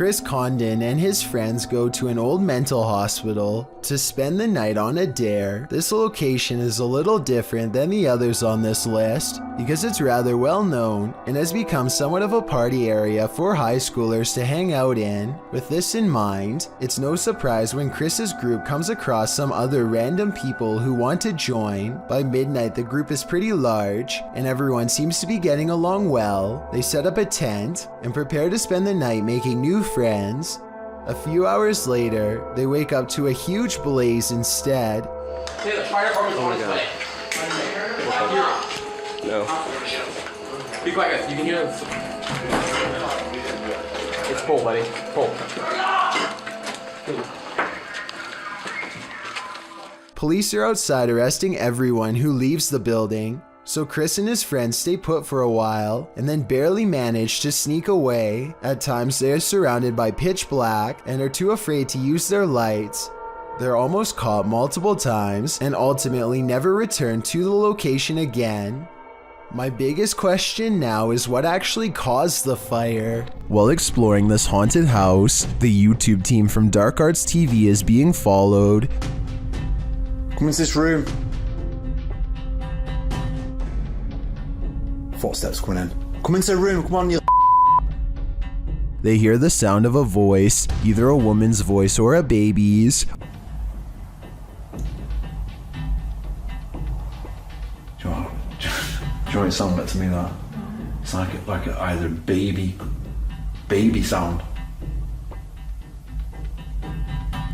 Chris Condon and his friends go to an old mental hospital to spend the night on a dare. This location is a little different than the others on this list because it's rather well known and has become somewhat of a party area for high schoolers to hang out in. With this in mind, it's no surprise when Chris's group comes across some other random people who want to join. By midnight, the group is pretty large and everyone seems to be getting along well. They set up a tent and prepare to spend the night making new friends. A few hours later, they wake up to a huge blaze instead. Hey, the fire department's on its way. No. Be quiet, guys. You can hear them. It's full, buddy. Full. Police are outside arresting everyone who leaves the building. So Chris and his friends stay put for a while and then barely manage to sneak away. At times they are surrounded by pitch black and are too afraid to use their lights. They're almost caught multiple times and ultimately never return to the location again. My biggest question now is what actually caused the fire? While exploring this haunted house, the YouTube team from Dark Arts TV is being followed. Come into this room. Footsteps coming in. Come into the room, come on, you. They hear the sound of a voice, either a woman's voice or a baby's. Do you know what it sounded like to me, that? It's like either baby sound.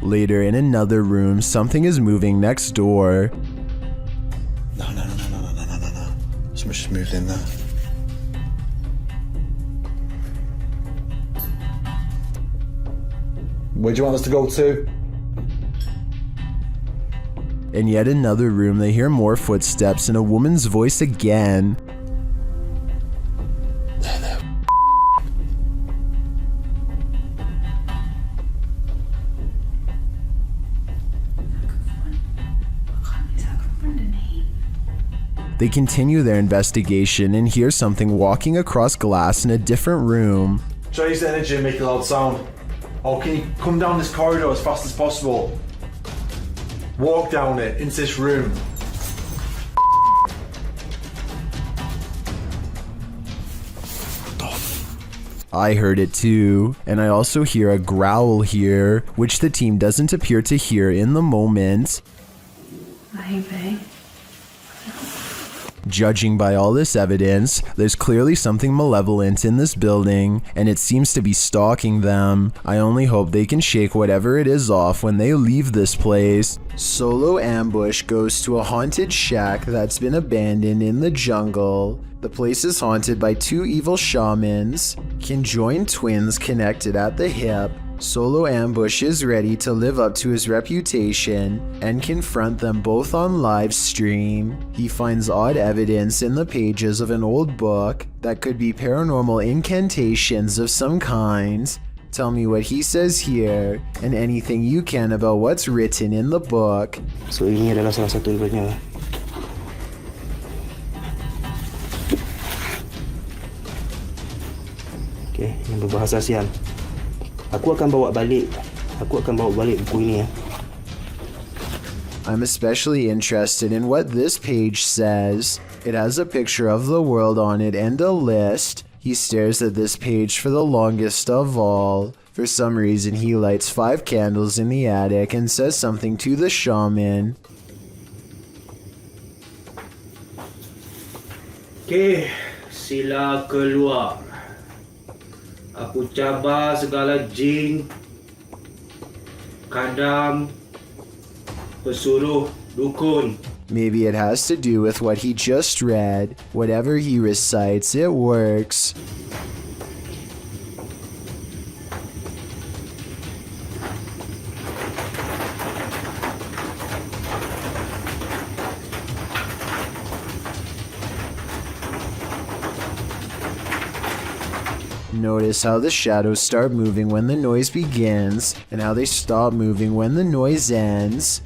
Later in another room, something is moving next door. No. Someone's just moved in there. Where do you want us to go to? In yet another room, they hear more footsteps and a woman's voice again. They continue their investigation and hear something walking across glass in a different room. Try to use the energy and make a loud sound. Or can you come down this corridor as fast as possible? Walk down it, into this room. I heard it too, and I also hear a growl here, which the team doesn't appear to hear in the moment. Maybe. Judging by all this evidence, there's clearly something malevolent in this building, and it seems to be stalking them. I only hope they can shake whatever it is off when they leave this place. Solo Ambush goes to a haunted shack that's been abandoned in the jungle. The place is haunted by two evil shamans, conjoined twins connected at the hip. Solo Ambush is ready to live up to his reputation and confront them both on live stream. He finds odd evidence in the pages of an old book that could be paranormal incantations of some kind. Tell me what he says here and anything you can about what's written in the book. So ini adalah salah satu daripadanya. Okay, yang berbahasa Siam. Aku akan bawa balik buku ini ya. I'm especially interested in what this page says. It has a picture of the world on it and a list. He stares at this page for the longest of all. For some reason, he lights 5 candles in the attic and says something to the shaman. Okay, sila keluar. Aku cabar segala jin, kadam, pesuruh, dukun. Maybe it has to do with what he just read. Whatever he recites, it works. Notice how the shadows start moving when the noise begins, and how they stop moving when the noise ends.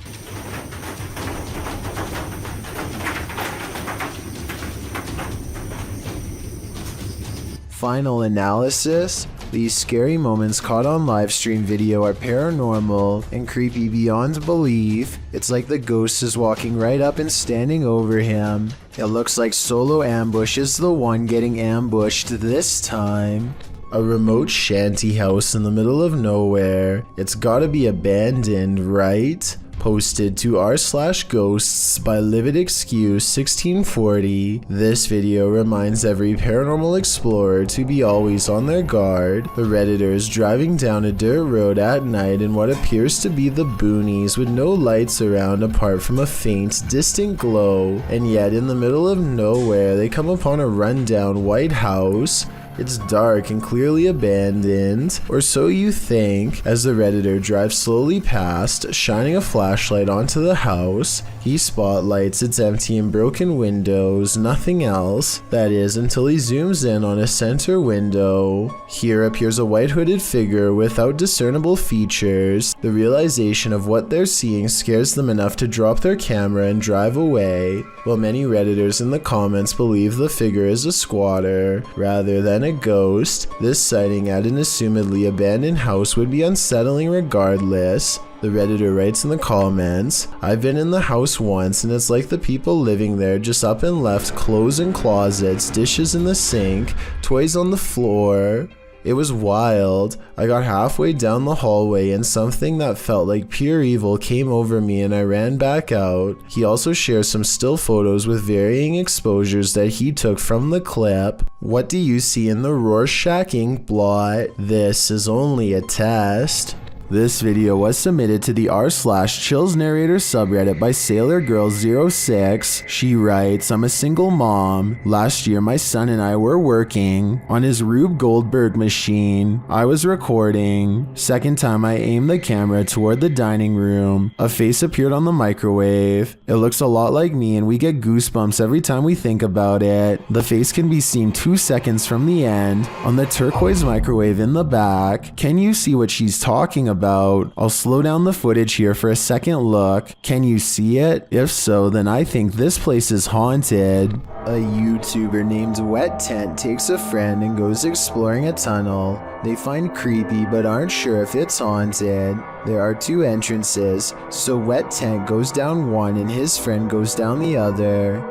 Final analysis. These scary moments caught on live stream video are paranormal and creepy beyond belief. It's like the ghost is walking right up and standing over him. It looks like Solo Ambush is the one getting ambushed this time. A remote shanty house in the middle of nowhere. It's gotta be abandoned, right? Posted to r/ghosts by Livid Excuse 1640. This video reminds every paranormal explorer to be always on their guard. The Redditor is driving down a dirt road at night in what appears to be the boonies with no lights around apart from a faint, distant glow, and yet in the middle of nowhere they come upon a rundown white house. It's dark and clearly abandoned, or so you think, as the Redditor drives slowly past, shining a flashlight onto the house. He spotlights its empty and broken windows, nothing else, that is, until he zooms in on a center window. Here appears a white hooded figure without discernible features. The realization of what they're seeing scares them enough to drop their camera and drive away, while many Redditors in the comments believe the figure is a squatter, rather than a ghost. This sighting at an assumedly abandoned house would be unsettling regardless. The Redditor writes in the comments, "I've been in the house once and it's like the people living there just up and left clothes in closets, dishes in the sink, toys on the floor. It was wild. I got halfway down the hallway and something that felt like pure evil came over me and I ran back out." He also shares some still photos with varying exposures that he took from the clip. What do you see in the Rorschach ink blot? This is only a test. This video was submitted to the r/chills narrator subreddit by SailorGirl06. She writes, "I'm a single mom. Last year my son and I were working on his Rube Goldberg machine. I was recording. Second time I aimed the camera toward the dining room. A face appeared on the microwave. It looks a lot like me and we get goosebumps every time we think about it. The face can be seen 2 seconds from the end on the turquoise microwave in the back. Can you see what she's talking about? I'll slow down the footage here for a second look. Can you see it? If so, then I think this place is haunted." A YouTuber named Wet Tent takes a friend and goes exploring a tunnel. They find creepy but aren't sure if it's haunted. There are 2 entrances, so Wet Tent goes down one and his friend goes down the other.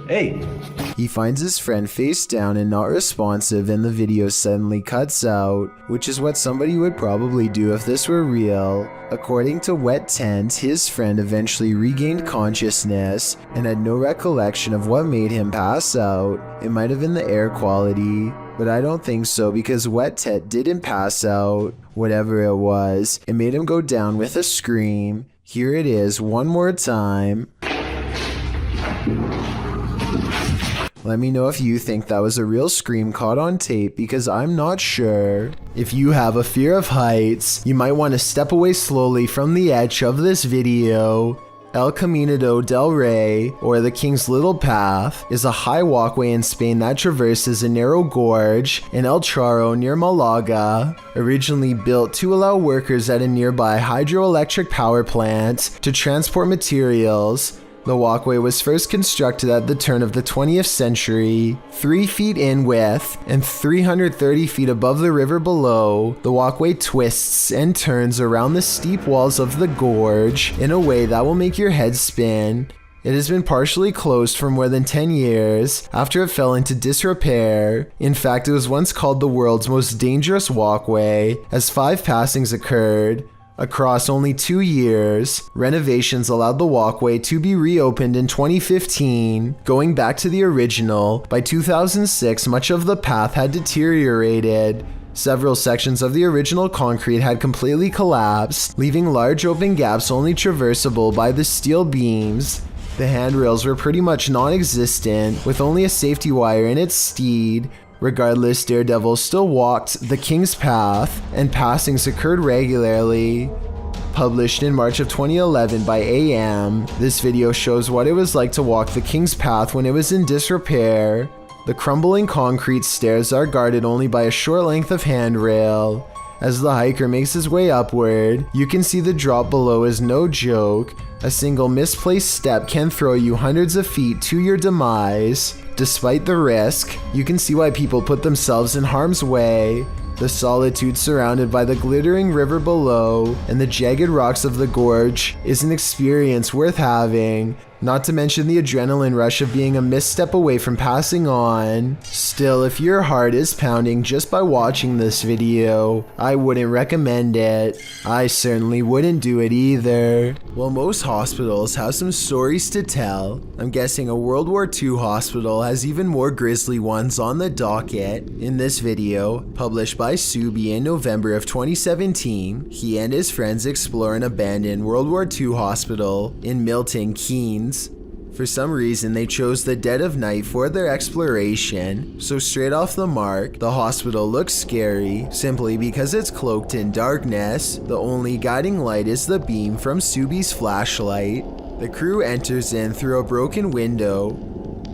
Hey! He finds his friend face down and not responsive and the video suddenly cuts out, which is what somebody would probably do if this were real. According to Wet Tent, his friend eventually regained consciousness and had no recollection of what made him pass out. It might have been the air quality, but I don't think so because Wet Tent didn't pass out. Whatever it was, it made him go down with a scream. Here it is one more time. Let me know if you think that was a real scream caught on tape because I'm not sure. If you have a fear of heights, you might want to step away slowly from the edge of this video. El Camino del Rey, or the King's Little Path, is a high walkway in Spain that traverses a narrow gorge in El Charro near Malaga. Originally built to allow workers at a nearby hydroelectric power plant to transport materials, the walkway was first constructed at the turn of the 20th century. 3 feet in width and 330 feet above the river below, the walkway twists and turns around the steep walls of the gorge in a way that will make your head spin. It has been partially closed for more than 10 years after it fell into disrepair. In fact, it was once called the world's most dangerous walkway, as 5 passings occurred. Across only 2 years, renovations allowed the walkway to be reopened in 2015. Going back to the original, by 2006 much of the path had deteriorated. Several sections of the original concrete had completely collapsed, leaving large open gaps only traversable by the steel beams. The handrails were pretty much non-existent, with only a safety wire in its steed. Regardless, Daredevil still walked the King's Path, and passings occurred regularly. Published in March of 2011 by AM, this video shows what it was like to walk the King's Path when it was in disrepair. The crumbling concrete stairs are guarded only by a short length of handrail. As the hiker makes his way upward, you can see the drop below is no joke. A single misplaced step can throw you hundreds of feet to your demise. Despite the risk, you can see why people put themselves in harm's way. The solitude surrounded by the glittering river below and the jagged rocks of the gorge is an experience worth having, not to mention the adrenaline rush of being a misstep away from passing on. Still, if your heart is pounding just by watching this video, I wouldn't recommend it. I certainly wouldn't do it either. While most hospitals have some stories to tell, I'm guessing a World War II hospital has even more grisly ones on the docket. In this video, published by Subi in November of 2017, he and his friends explore an abandoned World War II hospital in Milton Keynes. For some reason, they chose the dead of night for their exploration, so straight off the mark, the hospital looks scary simply because it's cloaked in darkness. The only guiding light is the beam from Subi's flashlight. The crew enters in through a broken window.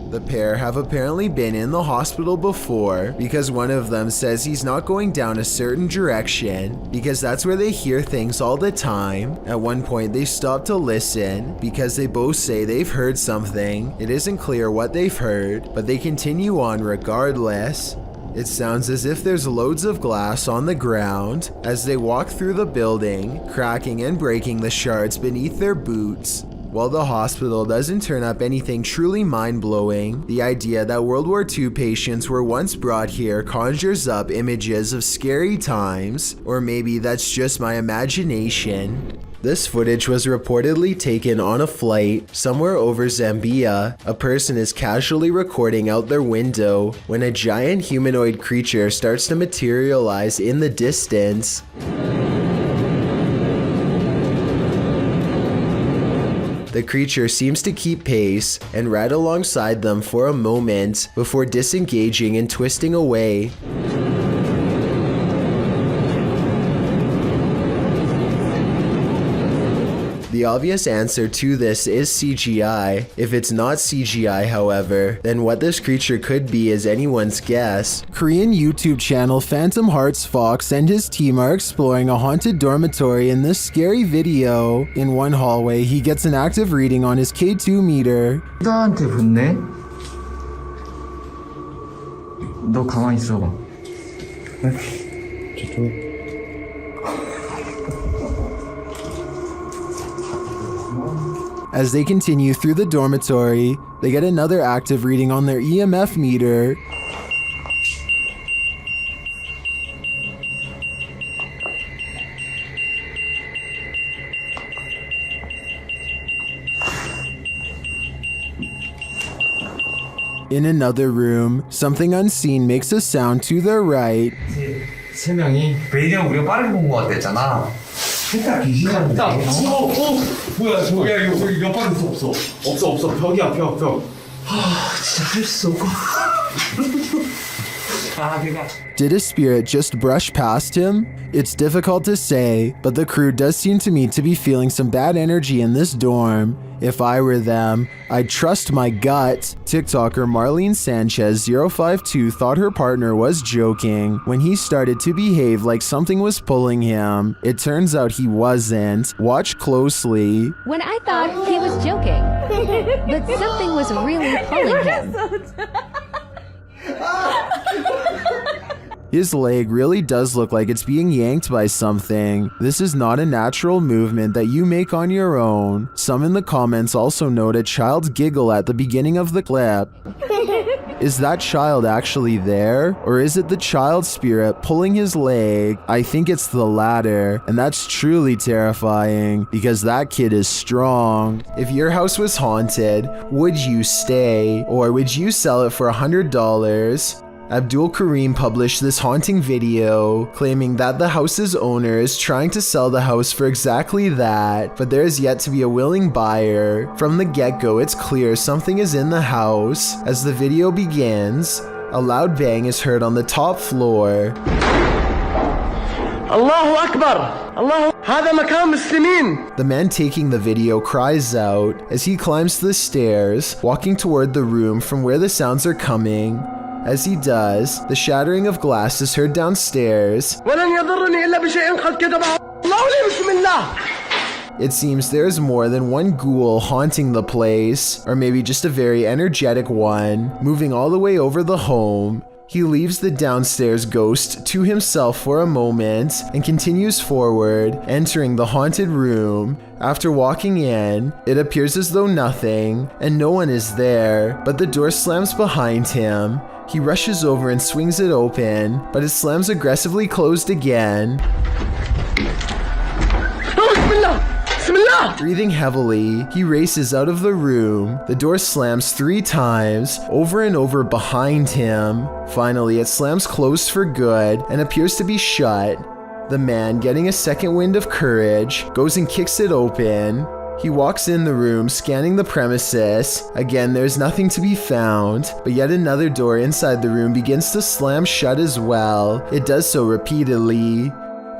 The pair have apparently been in the hospital before because one of them says he's not going down a certain direction because that's where they hear things all the time. At one point they stop to listen because they both say they've heard something. It isn't clear what they've heard, but they continue on regardless. It sounds as if there's loads of glass on the ground as they walk through the building, cracking and breaking the shards beneath their boots. While the hospital doesn't turn up anything truly mind-blowing, the idea that World War II patients were once brought here conjures up images of scary times, or maybe that's just my imagination. This footage was reportedly taken on a flight somewhere over Zambia. A person is casually recording out their window when a giant humanoid creature starts to materialize in the distance. The creature seems to keep pace and ride alongside them for a moment before disengaging and twisting away. The obvious answer to this is CGI. If it's not CGI, however, then what this creature could be is anyone's guess. Korean YouTube channel Phantom Hearts Fox and his team are exploring a haunted dormitory in this scary video. In one hallway, he gets an active reading on his K2 meter. 나한테 붙네? 너 가만히 있어봐. As they continue through the dormitory, they get another active reading on their EMF meter. In another room, something unseen makes a sound to their right. 세 명이 베이지는 우리가 빠르게 본 것 같았잖아. 진짜 귀신같네. 뭐야 저기야 이거 옆방에 없어 벽이야 벽. 진짜 할 수 없고. Did a spirit just brush past him? It's difficult to say, but the crew does seem to me to be feeling some bad energy in this dorm. If I were them, I'd trust my gut. TikToker Marlene Sanchez 052 thought her partner was joking when he started to behave like something was pulling him. It turns out he wasn't. Watch closely. When I thought he was joking, but something was really pulling him. His leg really does look like it's being yanked by something. This is not a natural movement that you make on your own. Some in the comments also note a child's giggle at the beginning of the clip. Is that child actually there? Or is it the child spirit pulling his leg? I think it's the latter, and that's truly terrifying because that kid is strong. If your house was haunted, would you stay? Or would you sell it for $100? Abdul Karim published this haunting video, claiming that the house's owner is trying to sell the house for exactly that, but there is yet to be a willing buyer. From the get-go, it's clear something is in the house. As the video begins, a loud bang is heard on the top floor. Allahu Akbar! Allah, هذا مكان مسلمين! The man taking the video cries out as he climbs the stairs, walking toward the room from where the sounds are coming. As he does, the shattering of glass is heard downstairs. ولن يضرني إلا بشيء قد كتبه الله لي بسم الله. It seems there's more than one ghoul haunting the place, or maybe just a very energetic one, moving all the way over the home. He leaves the downstairs ghost to himself for a moment and continues forward, entering the haunted room. After walking in, it appears as though nothing and no one is there, but the door slams behind him. He rushes over and swings it open, but it slams aggressively closed again. Breathing heavily, he races out of the room. The door slams 3 times, over and over behind him. Finally, it slams closed for good and appears to be shut. The man, getting a second wind of courage, goes and kicks it open. He walks in the room, scanning the premises. Again, there's nothing to be found, but yet another door inside the room begins to slam shut as well. It does so repeatedly.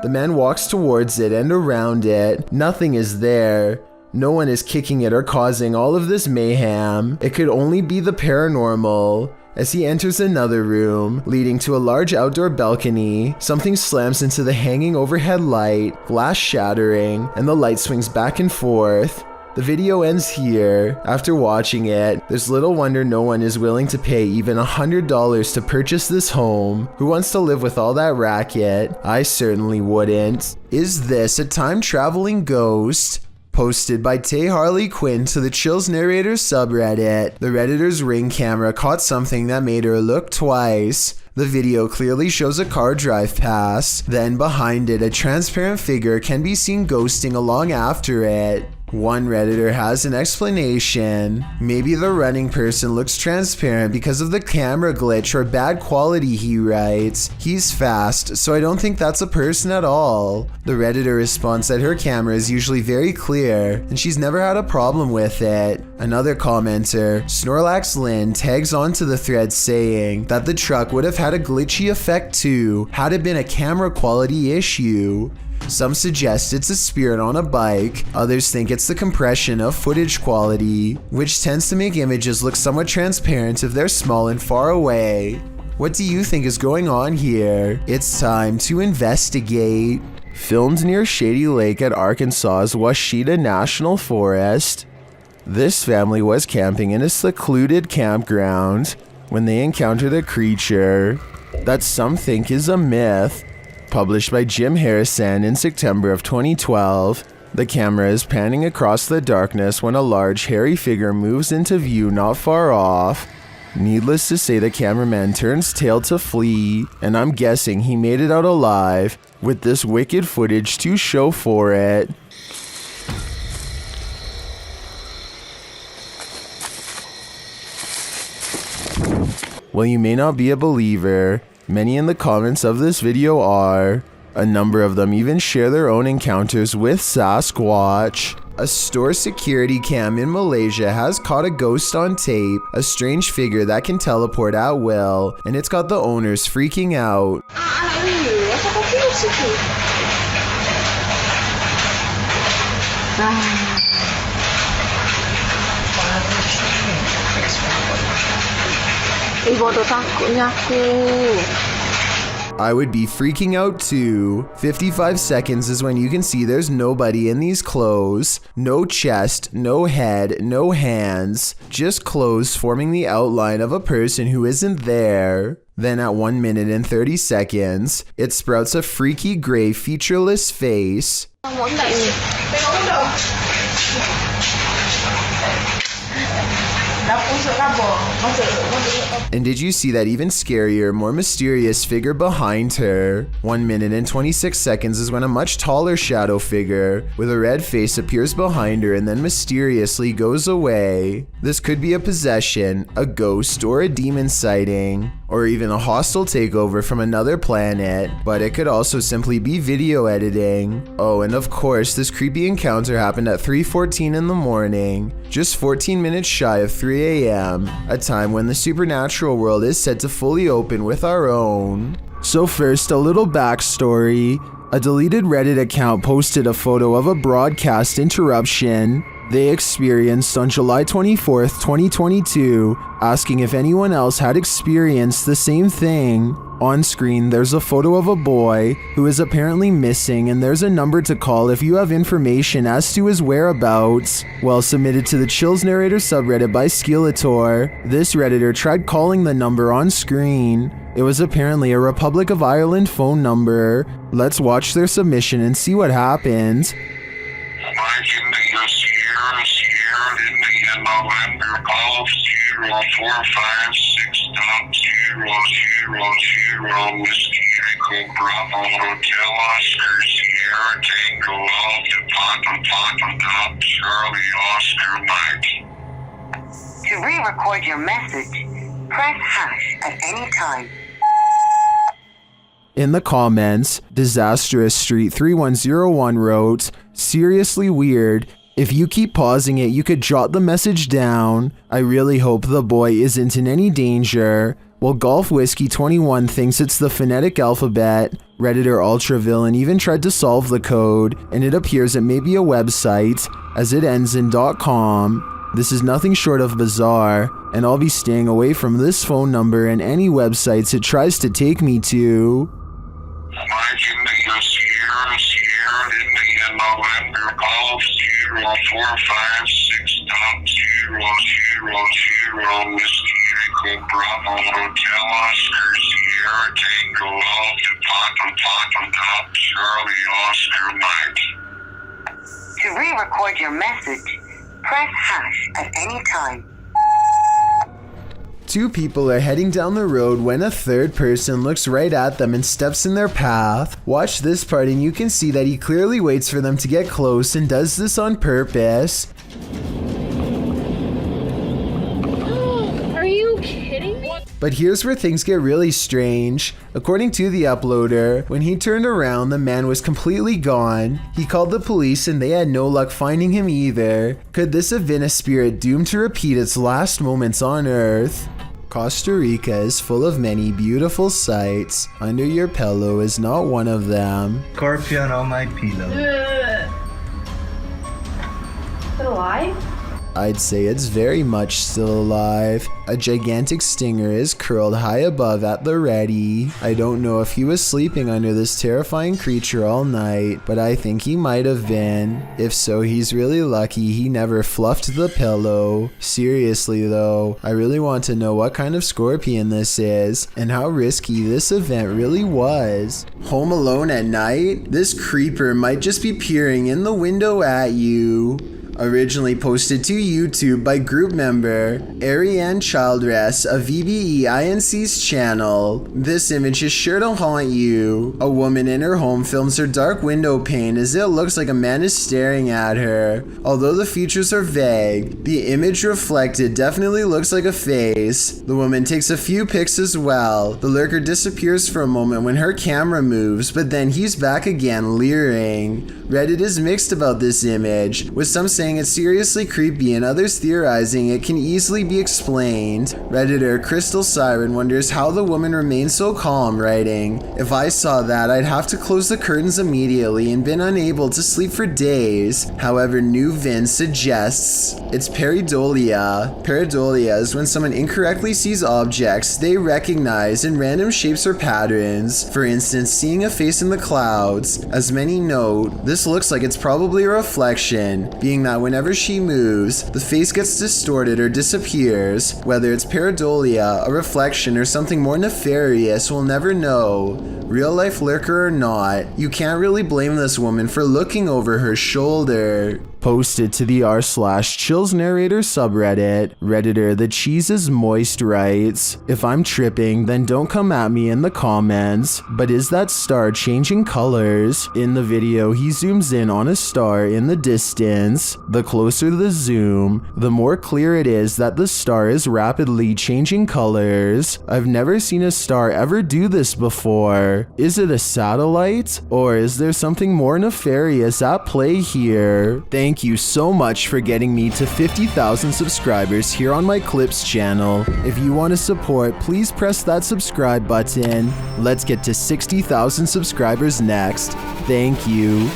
The man walks towards it and around it. Nothing is there. No one is kicking it or causing all of this mayhem. It could only be the paranormal. As he enters another room, leading to a large outdoor balcony, something slams into the hanging overhead light, glass shattering, and the light swings back and forth. The video ends here. After watching it, there's little wonder no one is willing to pay even $100 to purchase this home. Who wants to live with all that racket? I certainly wouldn't. Is this a time-traveling ghost? Posted by Tay Harley Quinn to the Chills Narrator subreddit. The Redditor's Ring camera caught something that made her look twice. The video clearly shows a car drive past, then behind it a transparent figure can be seen ghosting along after it. One Redditor has an explanation. Maybe the running person looks transparent because of the camera glitch or bad quality, he writes. He's fast, so I don't think that's a person at all. The Redditor responds that her camera is usually very clear, and she's never had a problem with it. Another commenter, Snorlax Lynn, tags onto the thread saying that the truck would have had a glitchy effect too, had it been a camera quality issue. Some suggest it's a spirit on a bike, others think it's the compression of footage quality, which tends to make images look somewhat transparent if they're small and far away. What do you think is going on here? It's time to investigate. Filmed near Shady Lake at Arkansas's Washita National Forest, this family was camping in a secluded campground when they encountered a creature that some think is a myth. Published by Jim Harrison in September of 2012, the camera is panning across the darkness when a large hairy figure moves into view not far off. Needless to say, the cameraman turns tail to flee, and I'm guessing he made it out alive, with this wicked footage to show for it. While you may not be a believer, many in the comments of this video are. A number of them even share their own encounters with Sasquatch. A store security cam in Malaysia has caught a ghost on tape, a strange figure that can teleport at will, and it's got the owners freaking out. I would be freaking out too. 55 seconds is when you can see there's nobody in these clothes. No chest, no head, no hands. Just clothes forming the outline of a person who isn't there. Then at 1 minute and 30 seconds, it sprouts a freaky gray featureless face. And did you see that even scarier, more mysterious figure behind her? 1 minute and 26 seconds is when a much taller shadow figure with a red face appears behind her and then mysteriously goes away. This could be a possession, a ghost, or a demon sighting, or even a hostile takeover from another planet, but it could also simply be video editing. Oh, and of course, this creepy encounter happened at 3:14 in the morning, just 14 minutes shy of 3 a.m., a time when the supernatural world is said to fully open with our own. So first, a little backstory. A deleted Reddit account posted a photo of a broadcast interruption they experienced on July 24th, 2022, asking if anyone else had experienced the same thing. On screen, there's a photo of a boy who is apparently missing, and there's a number to call if you have information as to his whereabouts. While submitted to the Chills Narrator subreddit by Skeletor, this redditor tried calling the number on screen. It was apparently a Republic of Ireland phone number. Let's watch their submission and see what happens. To re-record your message, press hash at any time. In the comments, Disastrous Street 3101 wrote, "Seriously weird. If you keep pausing it, you could jot the message down. I really hope the boy isn't in any danger." While Golf Whiskey 21 thinks it's the phonetic alphabet, Redditor Ultravillain even tried to solve the code, and it appears it may be a website, as it ends in .com. This is nothing short of bizarre, and I'll be staying away from this phone number and any websites it tries to take me to. To re-record your message, press hash at any time. Two people are heading down the road when a third person looks right at them and steps in their path. Watch this part and you can see that he clearly waits for them to get close and does this on purpose. Are you kidding me? But here's where things get really strange. According to the uploader, when he turned around, the man was completely gone. He called the police and they had no luck finding him either. Could this have been a spirit doomed to repeat its last moments on Earth? Costa Rica is full of many beautiful sights. Under your pillow is not one of them. Scorpion on my pillow. Is it alive? I'd say it's very much still alive. A gigantic stinger is curled high above at the ready. I don't know if he was sleeping under this terrifying creature all night, but I think he might have been. If so, he's really lucky he never fluffed the pillow. Seriously though, I really want to know what kind of scorpion this is, and how risky this event really was. Home alone at night? This creeper might just be peering in the window at you. Originally posted to YouTube by group member Ariane Childress of WWII's channel. This image is sure to haunt you. A woman in her home films her dark window pane as it looks like a man is staring at her. Although the features are vague, the image reflected definitely looks like a face. The woman takes a few pics as well. The lurker disappears for a moment when her camera moves, but then he's back again leering. Reddit is mixed about this image, with some saying it's seriously creepy and others theorizing it can easily be explained. Redditor Crystal Siren wonders how the woman remained so calm, writing, "If I saw that, I'd have to close the curtains immediately and been unable to sleep for days." However, New Vin suggests it's pareidolia. Pareidolia is when someone incorrectly sees objects they recognize in random shapes or patterns. For instance, seeing a face in the clouds. As many note, this looks like it's probably a reflection, being that whenever she moves, the face gets distorted or disappears. Whether it's pareidolia, a reflection, or something more nefarious, we'll never know. Real life lurker or not, you can't really blame this woman for looking over her shoulder. Posted to the r/Chills Narrator subreddit, Redditor The Cheese is Moist writes, "If I'm tripping, then don't come at me in the comments, but is that star changing colors?" In the video, he zooms in on a star in the distance. The closer the zoom, the more clear it is that the star is rapidly changing colors. I've never seen a star ever do this before. Is it a satellite? Or is there something more nefarious at play here? Thank you so much for getting me to 50,000 subscribers here on my Clips channel. If you want to support, please press that subscribe button. Let's get to 60,000 subscribers next. Thank you.